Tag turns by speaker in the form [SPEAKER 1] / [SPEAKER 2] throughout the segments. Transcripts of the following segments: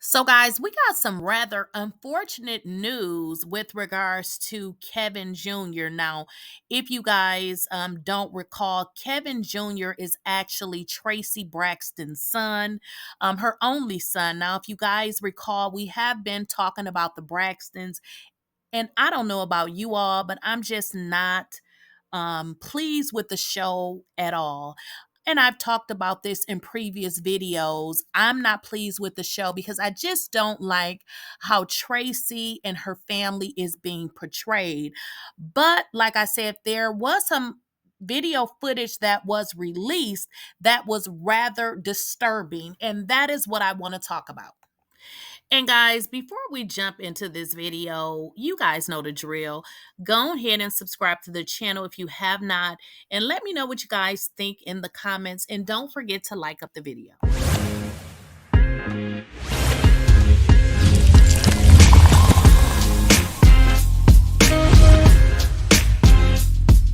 [SPEAKER 1] So, guys, we got some rather unfortunate news with regards to Kevin Jr. Now, if you guys don't recall, Kevin Jr. is actually Traci Braxton's son, her only son. Now, if you guys recall, we have been talking about the Braxtons, and I don't know about you all, but I'm just not pleased with the show at all. And I've talked about this in previous videos. I'm not pleased with the show because I just don't like how Traci and her family is being portrayed. But like I said, there was some video footage that was released that was rather disturbing. And that is what I want to talk about. And guys, before we jump into this video, you guys know the drill. Go ahead and subscribe to the channel if you have not, and let me know what you guys think in the comments, and don't forget to like up the video.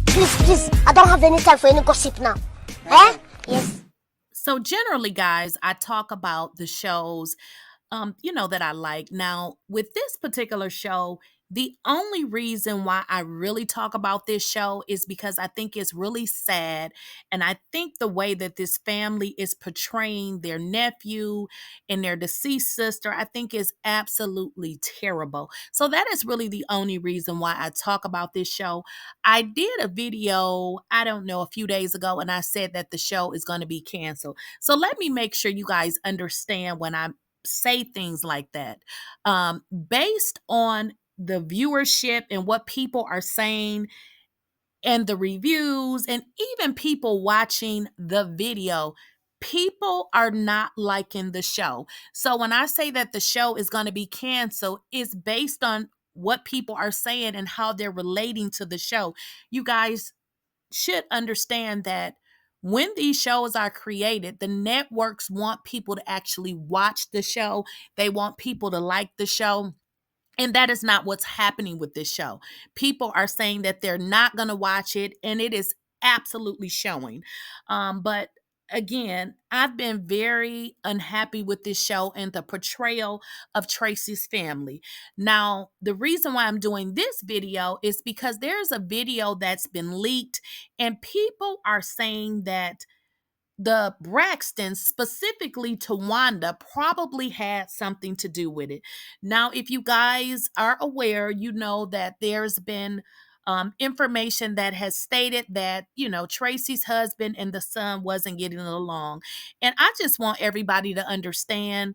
[SPEAKER 2] Please, I don't have any time for any gossip now. Eh? Yes.
[SPEAKER 1] So generally, guys, I talk about the shows that I like. Now, with this particular show, the only reason why I really talk about this show is because I think it's really sad. And I think the way that this family is portraying their nephew and their deceased sister, I think is absolutely terrible. So that is really the only reason why I talk about this show. I did a video, I don't know, a few days ago, and I said that the show is going to be canceled. So let me make sure you guys understand when I say things like that. Based on the viewership and what people are saying and the reviews and even people watching the video, people are not liking the show. So when I say that the show is going to be canceled, it's based on what people are saying and how they're relating to the show. You guys should understand that when these shows are created, the networks want people to actually watch the show. They want people to like the show. And that is not what's happening with this show. People are saying that they're not going to watch it, and it is absolutely showing. But again, I've been very unhappy with this show and the portrayal of Traci's family. Now, the reason why I'm doing this video is because there's a video that's been leaked, and people are saying that the Braxtons, specifically Towanda, probably had something to do with it. Now, if you guys are aware, you know that there's been information that has stated that, Traci's husband and the son wasn't getting along. And I just want everybody to understand,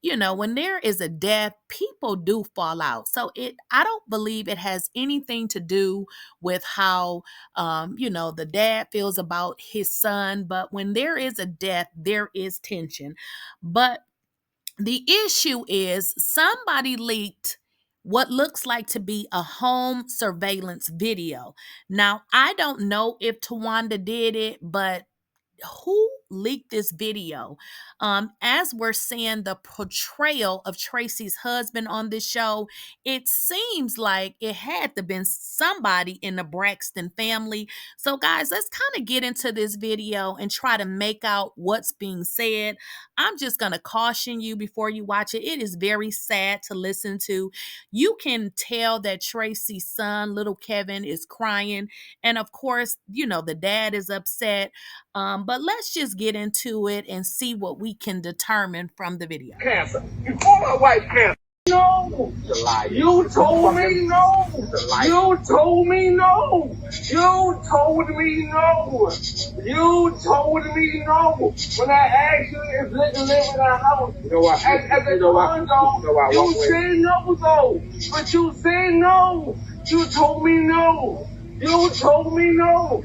[SPEAKER 1] when there is a death, people do fall out. So I don't believe it has anything to do with how, the dad feels about his son. But when there is a death, there is tension. But the issue is somebody leaked what looks like to be a home surveillance video. Now, I don't know if Towanda did it, but who leaked this video? As we're seeing the portrayal of Traci's husband on this show, it seems like it had to been somebody in the Braxton family. So guys, let's kind of get into this video and try to make out what's being said. I'm just going to caution you before you watch it. It is very sad to listen to. You can tell that Traci's son, little Kevin, is crying. And of course, the dad is upset. But let's just get into it and see what we can determine from the video.
[SPEAKER 3] Cancer. You call my wife cancer. No. You told me no. You told me no. You told me no. You told me no. When I asked you if Lincoln live in our house, as a condo, you said no though. But you said no. You told me no. You told me no.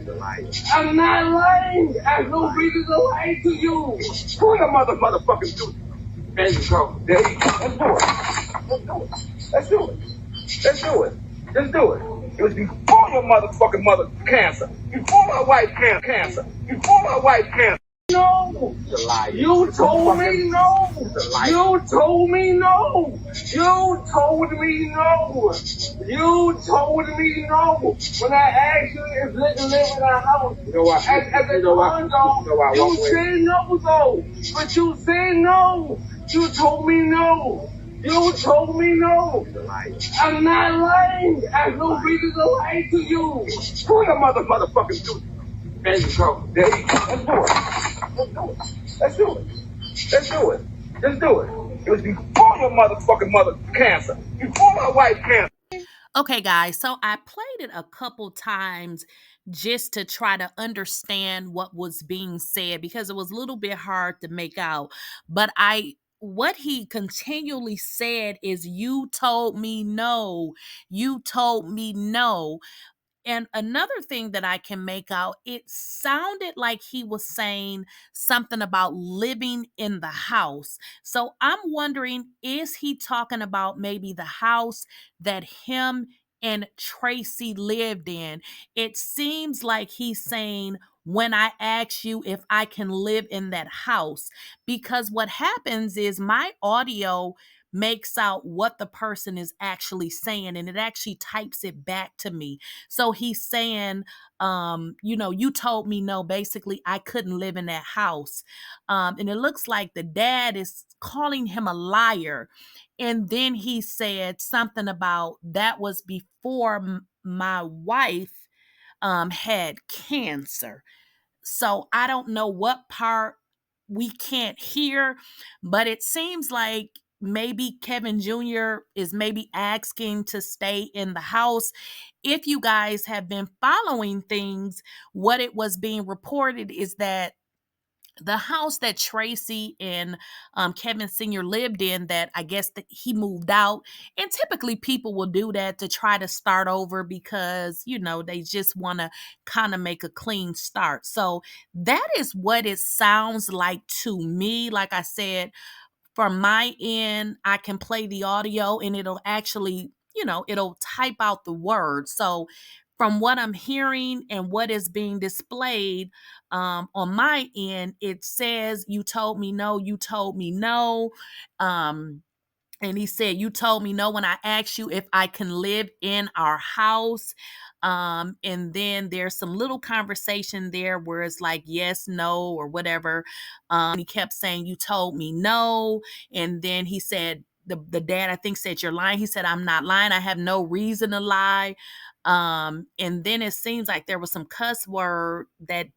[SPEAKER 3] I'm not lying. I have no reason to lie to you. Pull your motherfucking dude. There you go. There you go. Let's do it. Let's do it. Let's do it. It was before your motherfucking mother cancer. Before my wife cancer. Before my wife cancer. No. You told me no. You told me no. You told me no. You told me no. When I asked you if Lincoln live in our house, as a condo, you said no though. But you said no. You told me no. You told me no. I'm not lying. I have no reason to lie to you. Who the motherfucking dude? There you go. There you go. Let's do it. Let's do it. Let's do it. It was before your motherfucking mother cancer. Before my wife cancer.
[SPEAKER 1] Okay, guys, so I played it a couple times just to try to understand what was being said because it was a little bit hard to make out. But what he continually said is, "You told me no. You told me no." And another thing that I can make out, it sounded like he was saying something about living in the house. So I'm wondering, is he talking about maybe the house that him and Traci lived in? It seems like he's saying, when I ask you if I can live in that house, because what happens is my audio makes out what the person is actually saying and it actually types it back to me. So he's saying, you told me no, basically, I couldn't live in that house. And it looks like the dad is calling him a liar. And then he said something about that was before my wife had cancer. So I don't know what part we can't hear, but it seems like maybe Kevin Jr. is maybe asking to stay in the house. If you guys have been following things, what it was being reported is that the house that Traci and Kevin Sr. lived in, that I guess that he moved out. And typically people will do that to try to start over because, they just want to kind of make a clean start. So that is what it sounds like to me. Like I said, from my end, I can play the audio and it'll actually, it'll type out the words. So from what I'm hearing and what is being displayed on my end, it says, "You told me no, you told me no." And he said, "You told me no when I asked you if I can live in our house." And then there's some little conversation there where it's like yes, no, or whatever. He kept saying, "You told me no." And then he said, the dad, I think, said, "You're lying." He said, "I'm not lying. I have no reason to lie." And then it seems like there was some cuss word that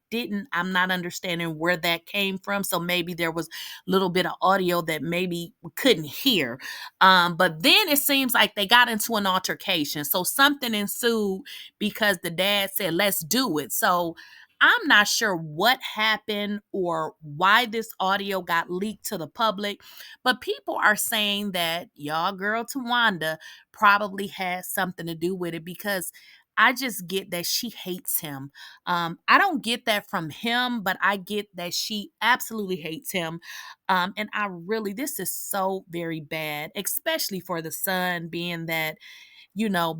[SPEAKER 1] I'm not understanding where that came from. So maybe there was a little bit of audio that maybe we couldn't hear. But then it seems like they got into an altercation. So something ensued because the dad said, "Let's do it." So I'm not sure what happened or why this audio got leaked to the public, but people are saying that y'all girl Tawanda probably had something to do with it because I just get that she hates him. I don't get that from him, but I get that she absolutely hates him. And this is so very bad, especially for the son, being that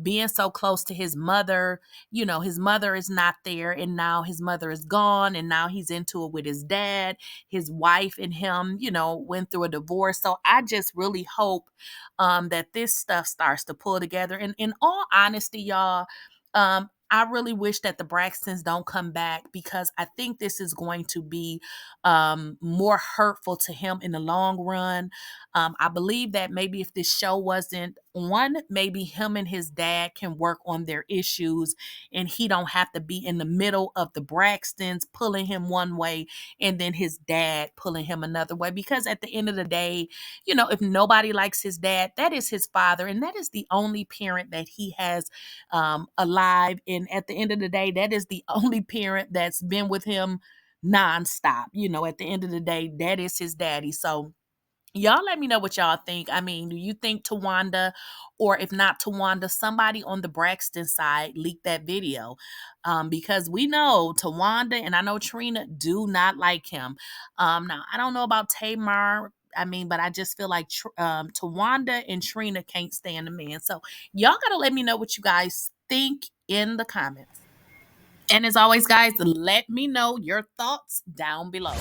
[SPEAKER 1] being so close to his mother. His mother is not there, and now his mother is gone, and now he's into it with his dad. His wife and him, went through a divorce. So I just really hope that this stuff starts to pull together. And in all honesty, y'all, I really wish that the Braxtons don't come back because I think this is going to be more hurtful to him in the long run. I believe that maybe if this show wasn't on, maybe him and his dad can work on their issues and he don't have to be in the middle of the Braxtons pulling him one way and then his dad pulling him another way. Because at the end of the day, if nobody likes his dad, that is his father, and that is the only parent that he has alive. And at the end of the day, that is the only parent that's been with him nonstop. At the end of the day, that is his daddy. So y'all let me know what y'all think. I mean, do you think Tawanda, or if not Tawanda, somebody on the Braxton side leaked that video? Because we know Tawanda and I know Trina do not like him. Now, I don't know about Tamar. But I just feel like Tawanda and Trina can't stand the man. So y'all got to let me know what you guys think in the comments. And as always, guys, let me know your thoughts down below.